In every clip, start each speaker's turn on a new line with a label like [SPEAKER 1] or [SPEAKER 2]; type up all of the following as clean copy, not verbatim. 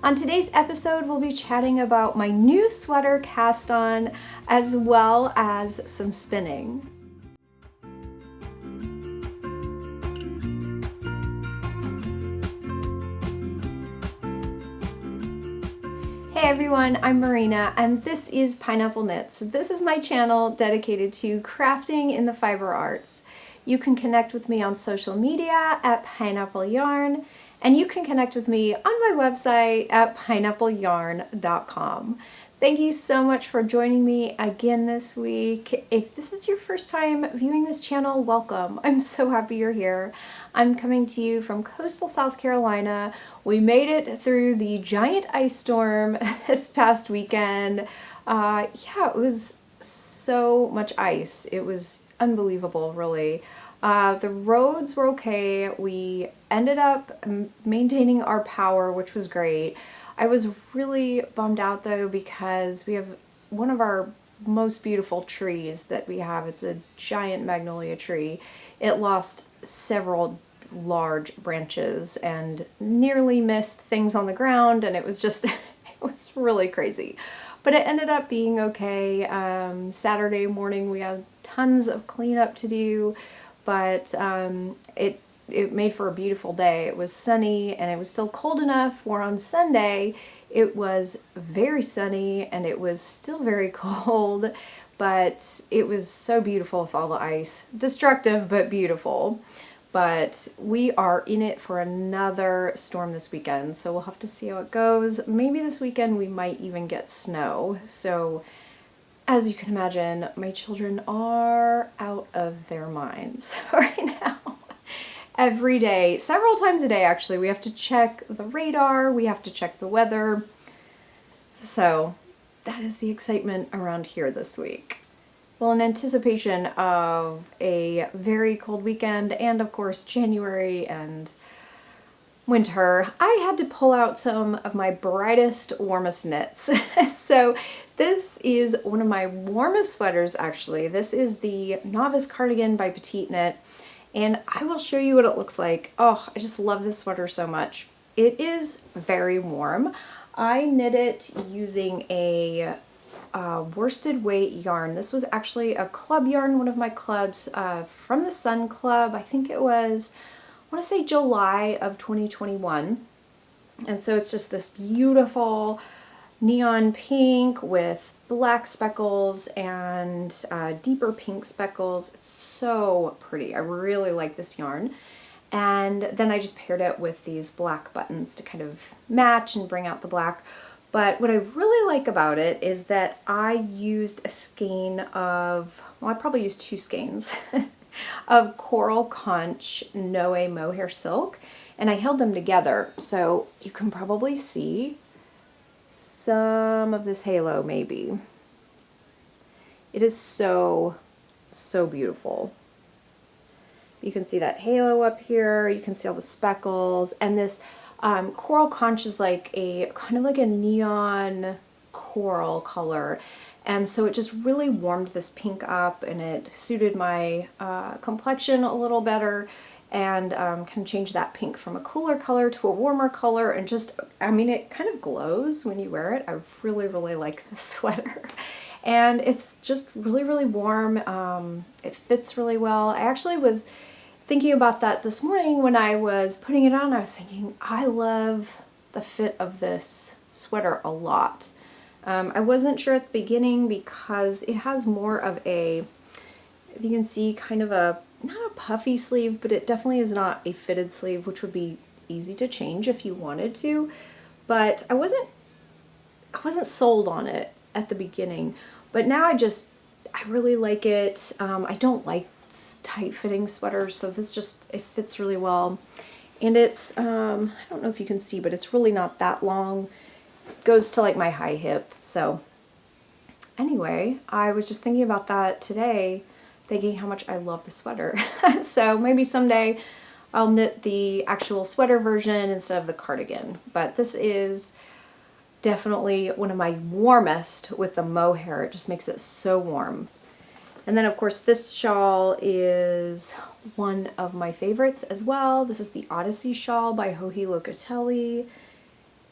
[SPEAKER 1] On today's episode, we'll be chatting about my new sweater cast on, as well as some spinning. Hey everyone, I'm Marina and this is Pineapple Knits. This is my channel dedicated to crafting in the fiber arts. You can connect with me on social media at Pineapple Yarn, and you can connect with me on my website at pineappleyarn.com. Thank you so much for joining me again this week. If this is your first time viewing this channel, welcome. I'm so happy you're here. I'm coming to you from coastal South Carolina. We made it through the giant ice storm this past weekend. Yeah, it was so much ice. It was unbelievable, really. The roads were okay. We ended up maintaining our power, which was great. I was really bummed out though because we have one of our most beautiful trees that we have. It's a giant magnolia tree. It lost several large branches and nearly missed things on the ground, and it was just, it was really crazy. But it ended up being okay. Saturday morning we had tons of cleanup to do, but it made for a beautiful day. It was sunny and it was still cold enough where on Sunday it was very sunny and it was still very cold, but it was so beautiful with all the ice. Destructive, but beautiful. But we are in it for another storm this weekend, so we'll have to see how it goes. Maybe this weekend we might even get snow. So as you can imagine, my children are out of their minds right now. Every day, several times a day actually, we have to check the radar, we have to check the weather. So that is the excitement around here this week. Well, in anticipation of a very cold weekend and of course January and winter, I had to pull out some of my brightest, warmest knits. So this is one of my warmest sweaters actually. This is the Novice Cardigan by PetiteKnit. And I will show you what it looks like. Oh, I just love this sweater so much. It is very warm. I knit it using a worsted weight yarn. This was actually a club yarn, one of my clubs from the Sun Club. I think it was, I want to say July of 2021. And so it's just this beautiful neon pink with black speckles and deeper pink speckles. It's so pretty. I really like this yarn. And then I just paired it with these black buttons to kind of match and bring out the black. But what I really like about it is that I used a skein of, well, I probably used 2 skeins of coral conch Noe mohair silk, and I held them together so you can probably see some of this halo maybe. It is so, so beautiful. You can see that halo up here, you can see all the speckles, and this coral conch is like a kind of like a neon coral color, and so it just really warmed this pink up and it suited my complexion a little better, and can change that pink from a cooler color to a warmer color, and just, I mean, it kind of glows when you wear it. I really, really like this sweater. And it's just really, really warm. It fits really well. I actually was thinking about that this morning when I was putting it on. I was thinking, I love the fit of this sweater a lot. I wasn't sure at the beginning because it has more of a, if you can see, kind of a, not a puffy sleeve, but it definitely is not a fitted sleeve, which would be easy to change if you wanted to. But I wasn't sold on it at the beginning, but now I really like it. I don't like tight-fitting sweaters, so this just, it fits really well. And it's, I don't know if you can see, but it's really not that long. It goes to like my high hip. So anyway, I was just thinking about that today, thinking how much I love the sweater. So maybe someday I'll knit the actual sweater version instead of the cardigan. But this is definitely one of my warmest with the mohair. It just makes it so warm. And then of course this shawl is one of my favorites as well. This is the Odyssey Shawl by Locatelli.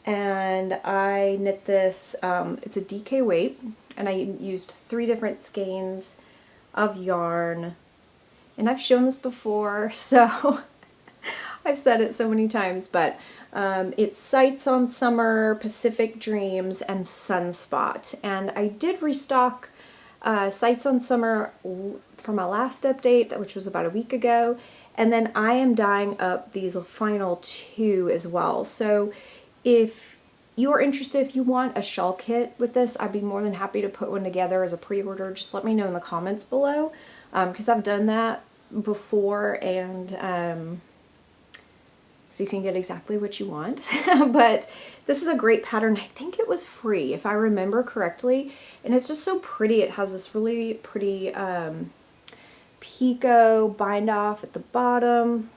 [SPEAKER 1] and I knit this, it's a DK weight, and I used 3 different skeins of yarn, and I've shown this before, so I've said it so many times, but it's Sights on Summer, Pacific Dreams, and Sunspot, and I did restock Sights on Summer for my last update, which was about a week ago, and then I am dyeing up these final 2 as well. So if you're interested, if you want a shawl kit with this, I'd be more than happy to put one together as a pre-order. Just let me know in the comments below, because I've done that before, and so you can get exactly what you want. But this is a great pattern. I think it was free, if I remember correctly, and it's just so pretty. It has this really pretty picot bind off at the bottom.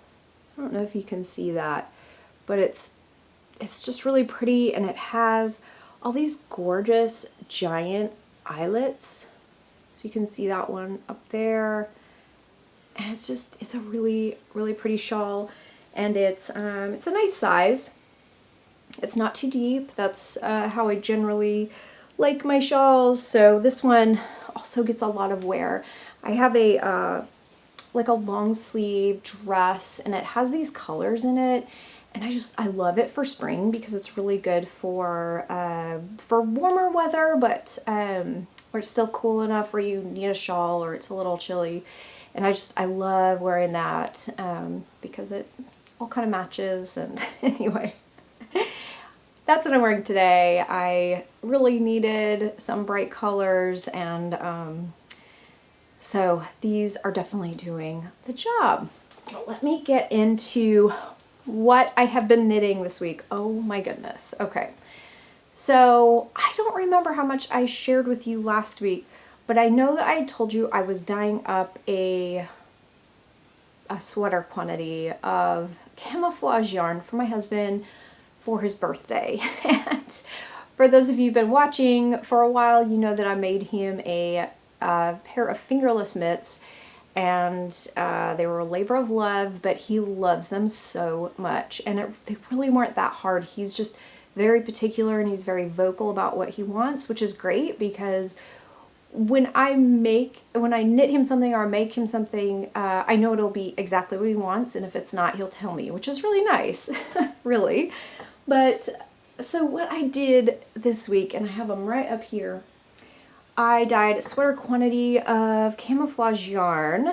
[SPEAKER 1] I don't know if you can see that, but it's just really pretty, and it has all these gorgeous giant eyelets. So you can see that one up there, and it's a really, really pretty shawl, and it's a nice size. It's not too deep. That's how I generally like my shawls. So this one also gets a lot of wear. I have a like a long sleeve dress, and it has these colors in it, and I love it for spring because it's really good for warmer weather, but where it's still cool enough where you need a shawl or it's a little chilly. And I love wearing that because it all kind of matches. And anyway, that's what I'm wearing today. I really needed some bright colors, and so these are definitely doing the job. But let me get into what I have been knitting this week. Oh my goodness. Okay. So I don't remember how much I shared with you last week, but I know that I told you I was dyeing up a sweater quantity of camouflage yarn for my husband for his birthday. And for those of you who've been watching for a while, you know that I made him a pair of fingerless mitts, and they were a labor of love, but he loves them so much, and they really weren't that hard. He's just very particular, and he's very vocal about what he wants, which is great, because when I knit him something or make him something, I know it'll be exactly what he wants, and if it's not, he'll tell me, which is really nice, really. But so what I did this week, and I have them right up here, I dyed a sweater quantity of camouflage yarn,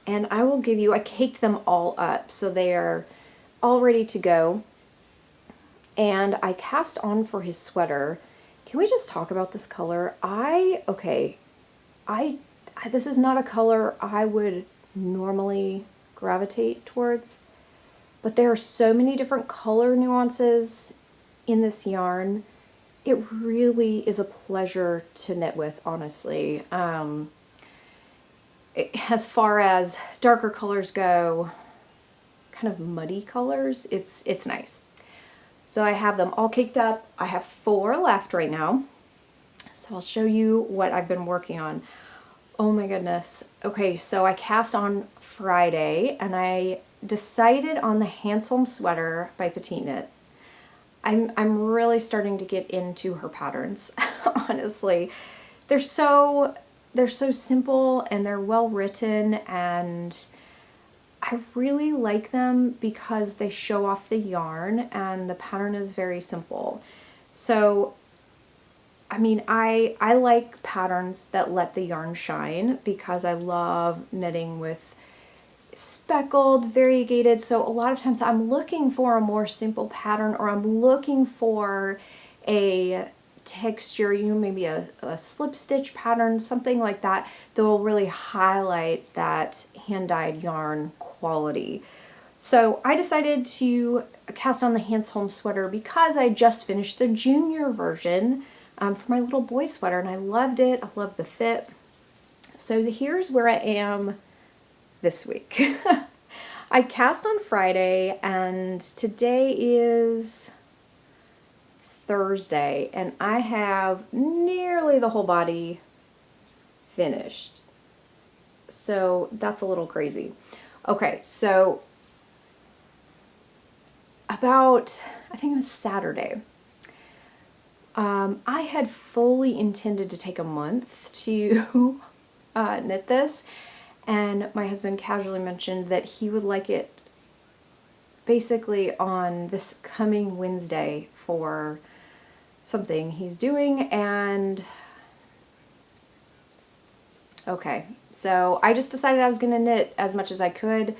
[SPEAKER 1] and I caked them all up so they are all ready to go. And I cast on for his sweater. Can we just talk about this color? This is not a color I would normally gravitate towards, but there are so many different color nuances in this yarn. It really is a pleasure to knit with, honestly. As far as darker colors go, kind of muddy colors, it's nice. So I have them all caked up. I have 4 left right now. So I'll show you what I've been working on. Oh my goodness. Okay, so I cast on Friday, and I decided on the Hanstholm sweater by PetiteKnit. I'm really starting to get into her patterns, honestly. They're so simple, and they're well written, and I really like them because they show off the yarn, and the pattern is very simple. So, I mean, I like patterns that let the yarn shine, because I love knitting with speckled, variegated. So a lot of times I'm looking for a more simple pattern, or I'm looking for a texture, maybe a slip stitch pattern, something like that will really highlight that hand-dyed yarn quality. So I decided to cast on the Hanstholm sweater because I just finished the junior version for my little boy sweater, and I loved it. I love the fit. So here's where I am this week. I cast on Friday, and today is Thursday, and I have nearly the whole body finished. So that's a little crazy. Okay, so about, I think it was Saturday, I had fully intended to take a month to knit this, and my husband casually mentioned that he would like it basically on this coming Wednesday for something he's doing. And okay, so I just decided I was going to knit as much as I could,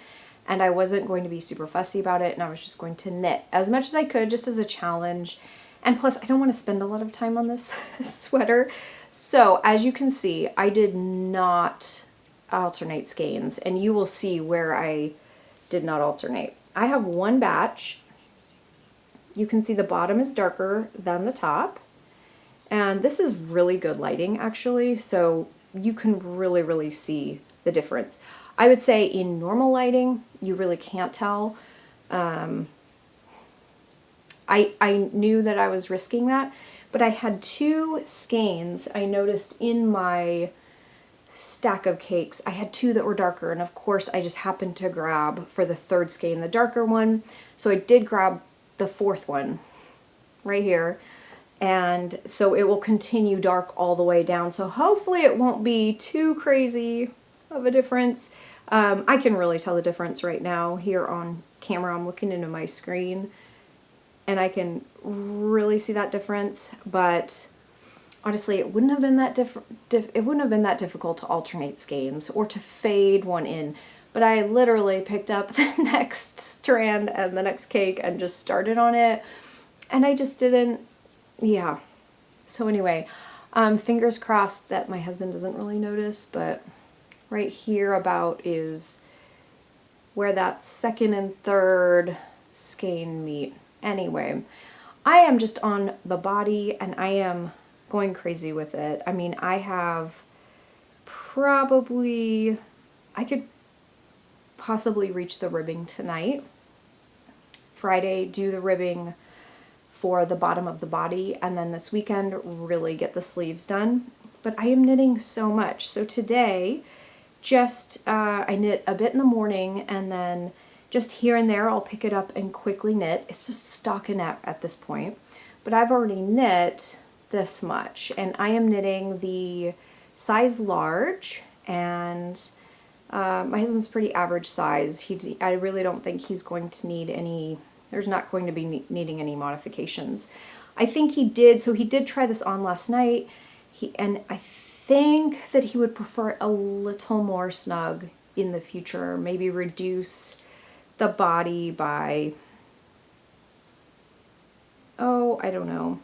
[SPEAKER 1] and I wasn't going to be super fussy about it, and I was just going to knit as much as I could just as a challenge. And plus, I don't want to spend a lot of time on this sweater. So as you can see, I did not alternate skeins, and you will see where I did not alternate. I have one batch. You can see the bottom is darker than the top, and this is really good lighting actually, so you can really see the difference. I would say in normal lighting you really can't tell. I knew that I was risking that, but I had two skeins I noticed in my stack of cakes. I had two that were darker, and of course I just happened to grab for the third skein the darker one, so I did grab the fourth one right here, and so it will continue dark all the way down, so hopefully it won't be too crazy of a difference. I can really tell the difference right now here on camera. I'm looking into my screen and I can really see that difference, but honestly, it wouldn't have been that difficult to alternate skeins or to fade one in. But I literally picked up the next strand and the next cake and just started on it, and I just didn't, yeah. So anyway, fingers crossed that my husband doesn't really notice, but right here about is where that second and third skein meet. Anyway, I am just on the body and I am going crazy with it. I mean, I have probably, I could possibly reach the ribbing tonight. Friday, do the ribbing for the bottom of the body, and then this weekend really get the sleeves done. But I am knitting so much. So today, just I knit a bit in the morning, and then just here and there I'll pick it up and quickly knit. It's just stockinette at this point. But I've already knit this much, and I am knitting the size large, and my husband's pretty average size. I really don't think he's going to need any, there's not going to be needing any modifications. I think he did, so he did try this on last night, and I think that he would prefer it a little more snug in the future, maybe reduce the body by, oh, I don't know,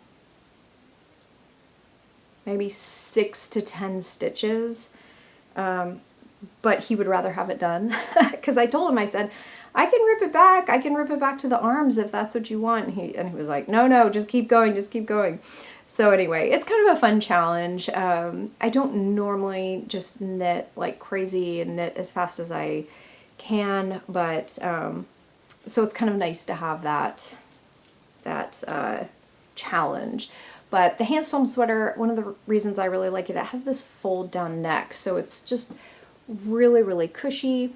[SPEAKER 1] maybe 6 to 10 stitches. But he would rather have it done because I told him, I said, I can rip it back. I can rip it back to the arms if that's what you want. And he was like, no, just keep going, just keep going. So anyway, it's kind of a fun challenge. I don't normally just knit like crazy and knit as fast as I can, but so it's kind of nice to have that challenge. But the Hanstholm sweater, one of the reasons I really like it, it has this fold down neck, so it's just really cushy,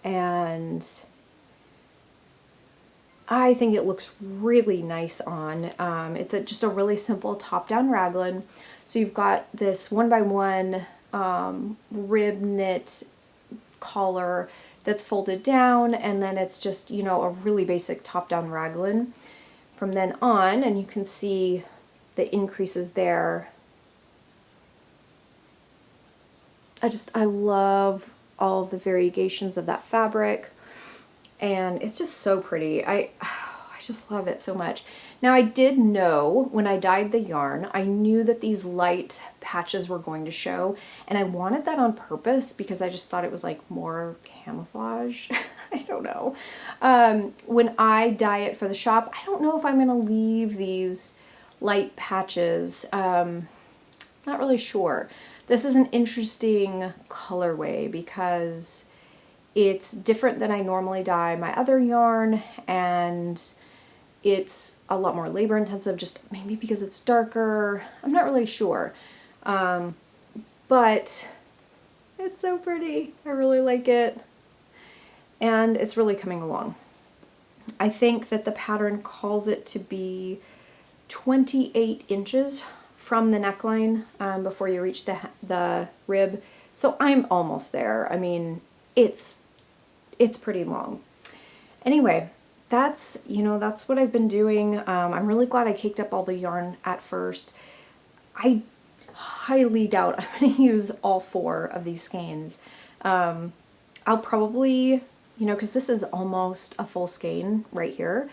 [SPEAKER 1] and I think it looks really nice on. It's just a really simple top-down raglan. So you've got this 1x1 rib knit collar that's folded down, and then it's just, you know, a really basic top-down raglan from then on, and you can see the increases there. I love all the variegations of that fabric, and it's just so pretty. I just love it so much. Now, I did know when I dyed the yarn, I knew that these light patches were going to show, and I wanted that on purpose because I just thought it was like more camouflage. I don't know. When I dye it for the shop, I don't know if I'm going to leave these light patches. Not really sure. This is an interesting colorway because it's different than I normally dye my other yarn, and it's a lot more labor intensive, just maybe because it's darker. I'm not really sure. But it's so pretty. I really like it. And it's really coming along. I think that the pattern calls it to be 28 inches from the neckline before you reach the rib. So I'm almost there. I mean, it's pretty long. Anyway, that's what I've been doing. I'm really glad I caked up all the yarn at first. I highly doubt I'm going to use all 4 of these skeins. I'll probably, because this is almost a full skein right here,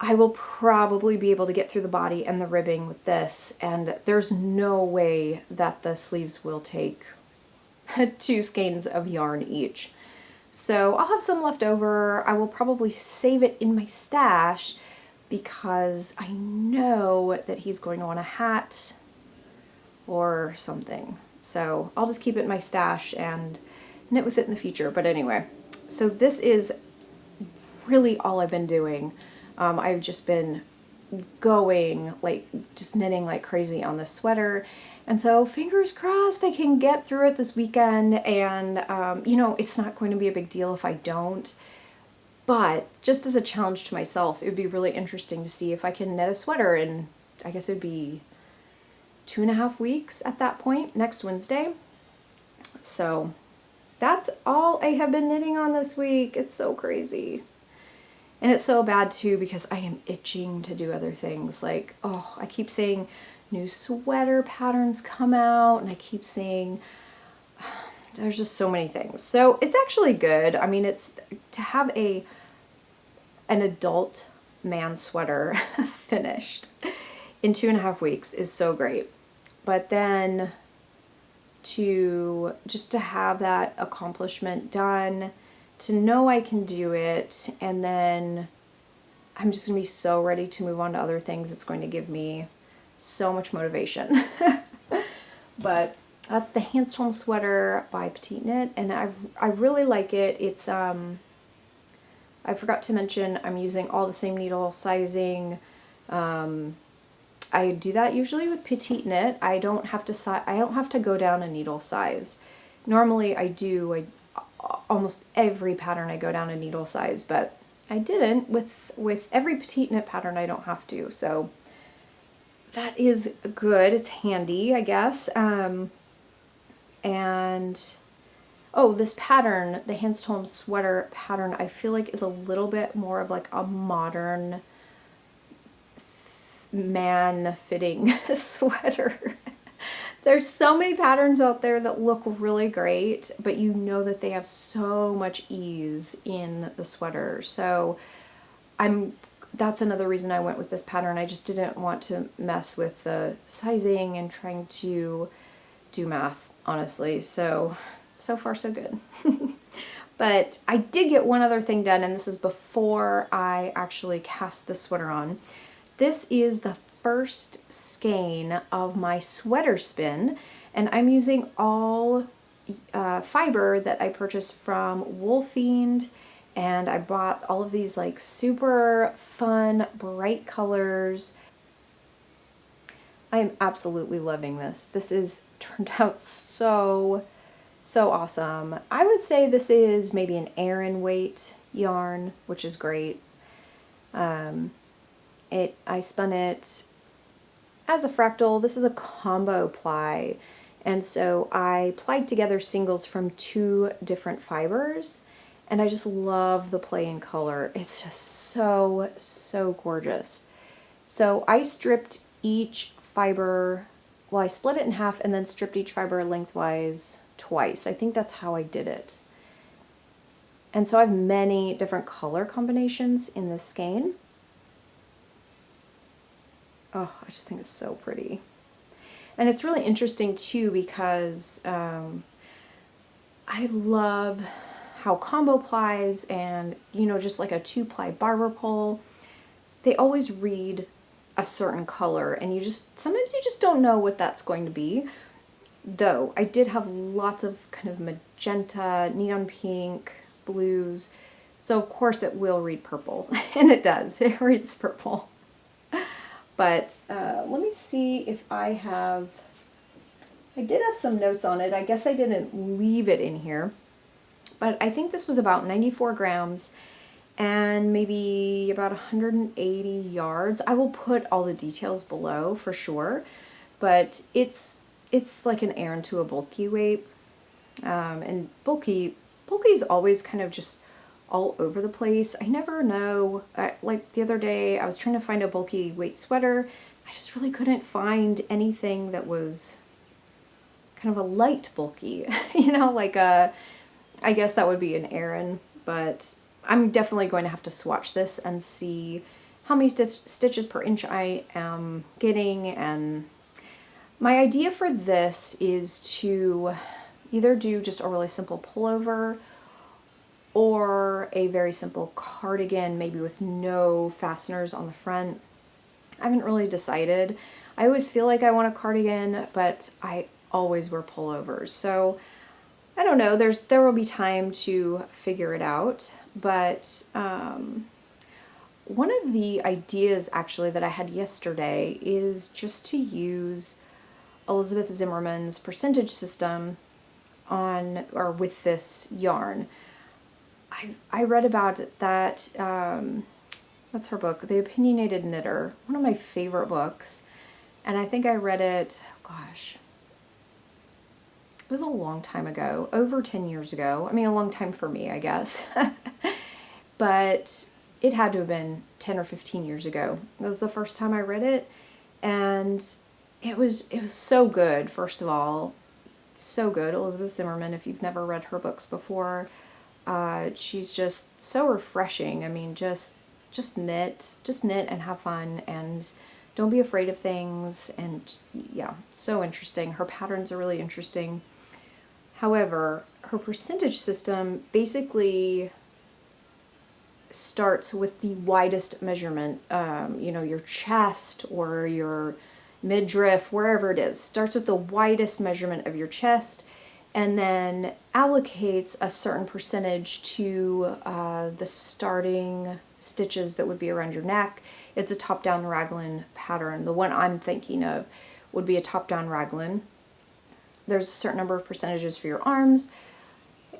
[SPEAKER 1] I will probably be able to get through the body and the ribbing with this, and there's no way that the sleeves will take 2 skeins of yarn each. So I'll have some left over. I will probably save it in my stash because I know that he's going to want a hat or something. So I'll just keep it in my stash and knit with it in the future. But anyway, so this is really all I've been doing. I've just been going, like, just knitting like crazy on this sweater. And so fingers crossed I can get through it this weekend, and it's not going to be a big deal if I don't. But just as a challenge to myself, it would be really interesting to see if I can knit a sweater in, I guess it would be 2.5 weeks at that point, next Wednesday. So that's all I have been knitting on this week. It's so crazy. And it's so bad too because I am itching to do other things. Like, oh, I keep saying new sweater patterns come out, and I keep saying there's just so many things. So it's actually good. I mean, it's to have an adult man sweater finished in 2.5 weeks is so great. But then to have that accomplishment done, to know I can do it, and then I'm just going to be so ready to move on to other things. It's going to give me so much motivation. But that's the Hanstholm sweater by PetiteKnit, and I really like it. It's I forgot to mention I'm using all the same needle sizing. I do that usually with PetiteKnit. I don't have to go down a needle size. Normally I do. Almost every pattern I go down a needle size, but I didn't with every PetiteKnit pattern. I don't have to, so that is good. It's handy, I guess. And oh, this pattern, the Hanstholm sweater pattern, I feel like is a little bit more of like a modern man fitting sweater. There's so many patterns out there that look really great, but you know that they have so much ease in the sweater. So that's another reason I went with this pattern. I just didn't want to mess with the sizing and trying to do math, honestly. So far so good. But I did get one other thing done, and this is before I actually cast the sweater on. This is the first skein of my sweater spin, and I'm using all fiber that I purchased from Woolfiend, and I bought all of these like super fun bright colors. I am absolutely loving this. This is turned out so awesome. I would say this is maybe an Aran weight yarn, which is great. I spun it as a fractal. This is a combo ply, and so I plied together singles from 2 different fibers, and I just love the play in color. It's just so gorgeous. So I stripped each fiber, well, I split it in half and then stripped each fiber lengthwise twice. I think that's how I did it. And so I have many different color combinations in this skein. Oh, I just think it's so pretty. And it's really interesting too because I love how combo plies and, just like a 2-ply barber pole, they always read a certain color, and sometimes you just don't know what that's going to be. Though I did have lots of kind of magenta, neon pink, blues, so of course it will read purple, and it does. It reads purple. But let me see if I did have some notes on it. I guess I didn't leave it in here, but I think this was about 94 grams, and maybe about 180 yards. I will put all the details below for sure, but it's like an Aran to a bulky weight, and bulky is always kind of just all over the place. I never know. Like the other day, I was trying to find a bulky weight sweater. I just really couldn't find anything that was kind of a light bulky, you know, like a, I guess that would be an Aran, but I'm definitely going to have to swatch this and see how many stitches per inch I am getting. And my idea for this is to either do just a really simple pullover or a very simple cardigan, maybe with no fasteners on the front. I haven't really decided. I always feel like I want a cardigan, but I always wear pullovers. So I don't know, there will be time to figure it out, but one of the ideas actually that I had yesterday is just to use Elizabeth Zimmerman's percentage system on, or with this yarn. I read about that, what's her book? The Opinionated Knitter, one of my favorite books, and I think I read it, gosh, it was a long time ago, over 10 years ago. I mean, a long time for me, I guess. But it had to have been 10 or 15 years ago. It was the first time I read it, and it was so good, first of all. So good. Elizabeth Zimmerman, if you've never read her books before, she's just so refreshing. I mean, just knit and have fun, and don't be afraid of things, and yeah, so interesting. Her patterns are really interesting. However, her percentage system basically starts with the widest measurement, you know, your chest or your midriff, wherever it is, starts with the widest measurement of your chest, and then allocates a certain percentage to the starting stitches that would be around your neck. It's a top-down raglan pattern. The one I'm thinking of would be a top-down raglan. There's a certain number of percentages for your arms.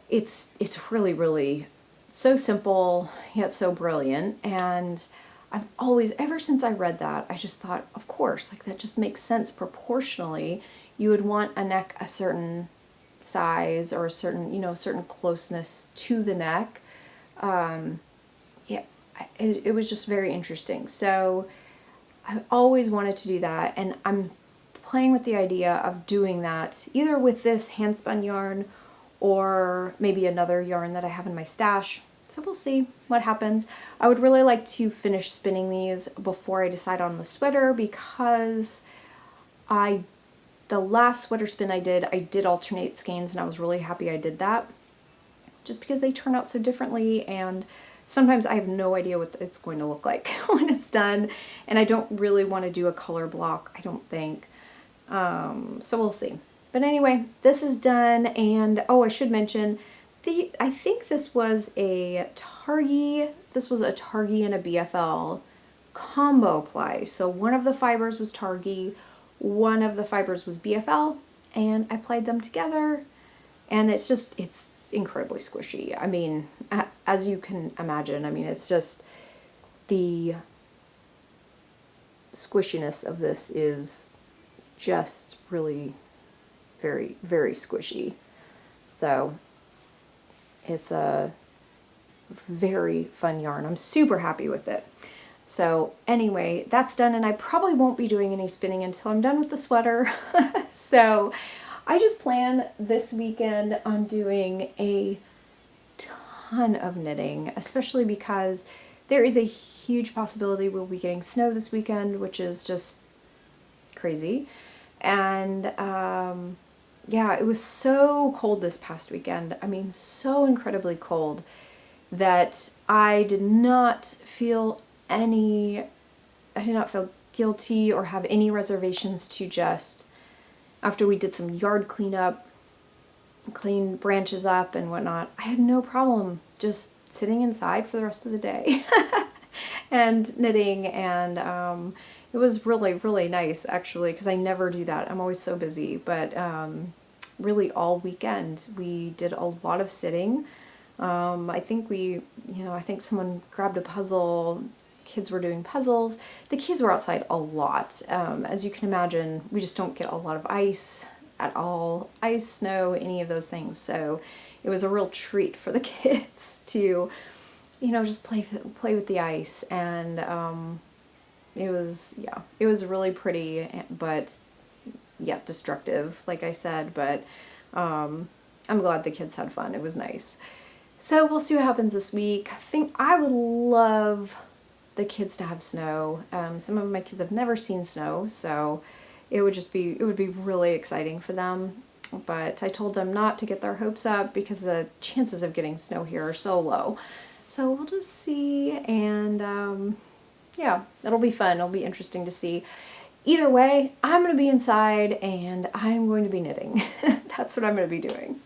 [SPEAKER 1] It's really, really so simple, yet so brilliant. And I've always, ever since I read that, I just thought, of course, like that just makes sense proportionally. You would want a neck a certain size or a certain, you know, certain closeness to the neck. Yeah, it was just very interesting. So I've always wanted to do that, and I'm playing with the idea of doing that either with this hand spun yarn or maybe another yarn that I have in my stash. So we'll see what happens. I would really like to finish spinning these before I decide on the sweater, because the last sweater spin I did alternate skeins, and I was really happy I did that, just because they turn out so differently, and sometimes I have no idea what it's going to look like when it's done, and I don't really want to do a color block, I don't think. So we'll see. But anyway, this is done, and oh, I should mention, I think this was a Targhee, and a BFL combo ply. So one of the fibers was Targhee, one of the fibers was BFL, and I plied them together, and it's incredibly squishy. I mean, as you can imagine, I mean, it's just, the squishiness of this is just really very, very squishy. So it's a very fun yarn. I'm super happy with it. So anyway, that's done, and I probably won't be doing any spinning until I'm done with the sweater. So I just plan this weekend on doing a ton of knitting, especially because there is a huge possibility we'll be getting snow this weekend, which is just crazy. And yeah, it was so cold this past weekend. I mean, so incredibly cold that I did not feel guilty or have any reservations to just, after we did some yard cleanup, clean branches up and whatnot, I had no problem just sitting inside for the rest of the day and knitting, and it was really, really nice, actually, because I never do that. I'm always so busy, but really all weekend we did a lot of sitting. I think I think someone grabbed a puzzle. Kids were doing puzzles. The kids were outside a lot. As you can imagine, we just don't get a lot of ice at all. Ice, snow, any of those things. So it was a real treat for the kids to, just play with the ice. And it was really pretty, but yeah, destructive, like I said. But I'm glad the kids had fun. It was nice. So we'll see what happens this week. I would love the kids to have snow. Some of my kids have never seen snow, so it would be really exciting for them. But I told them not to get their hopes up because the chances of getting snow here are so low. So we'll just see, and yeah, it'll be fun. It'll be interesting to see. Either way, I'm going to be inside and I'm going to be knitting. That's what I'm going to be doing.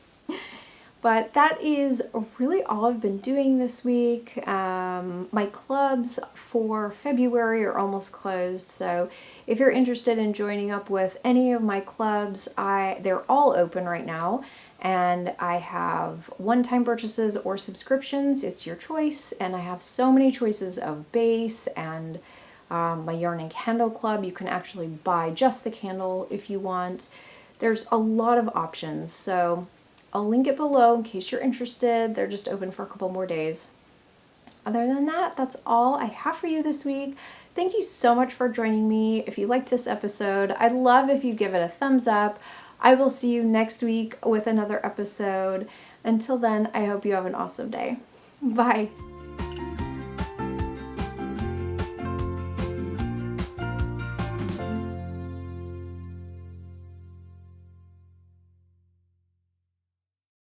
[SPEAKER 1] But that is really all I've been doing this week. My clubs for February are almost closed, so if you're interested in joining up with any of my clubs, they're all open right now, and I have one-time purchases or subscriptions. It's your choice, and I have so many choices of base, and my yarn and candle club, you can actually buy just the candle if you want. There's a lot of options, so I'll link it below in case you're interested. They're just open for a couple more days. Other than that, that's all I have for you this week. Thank you so much for joining me. If you liked this episode, I'd love if you give it a thumbs up. I will see you next week with another episode. Until then, I hope you have an awesome day. Bye.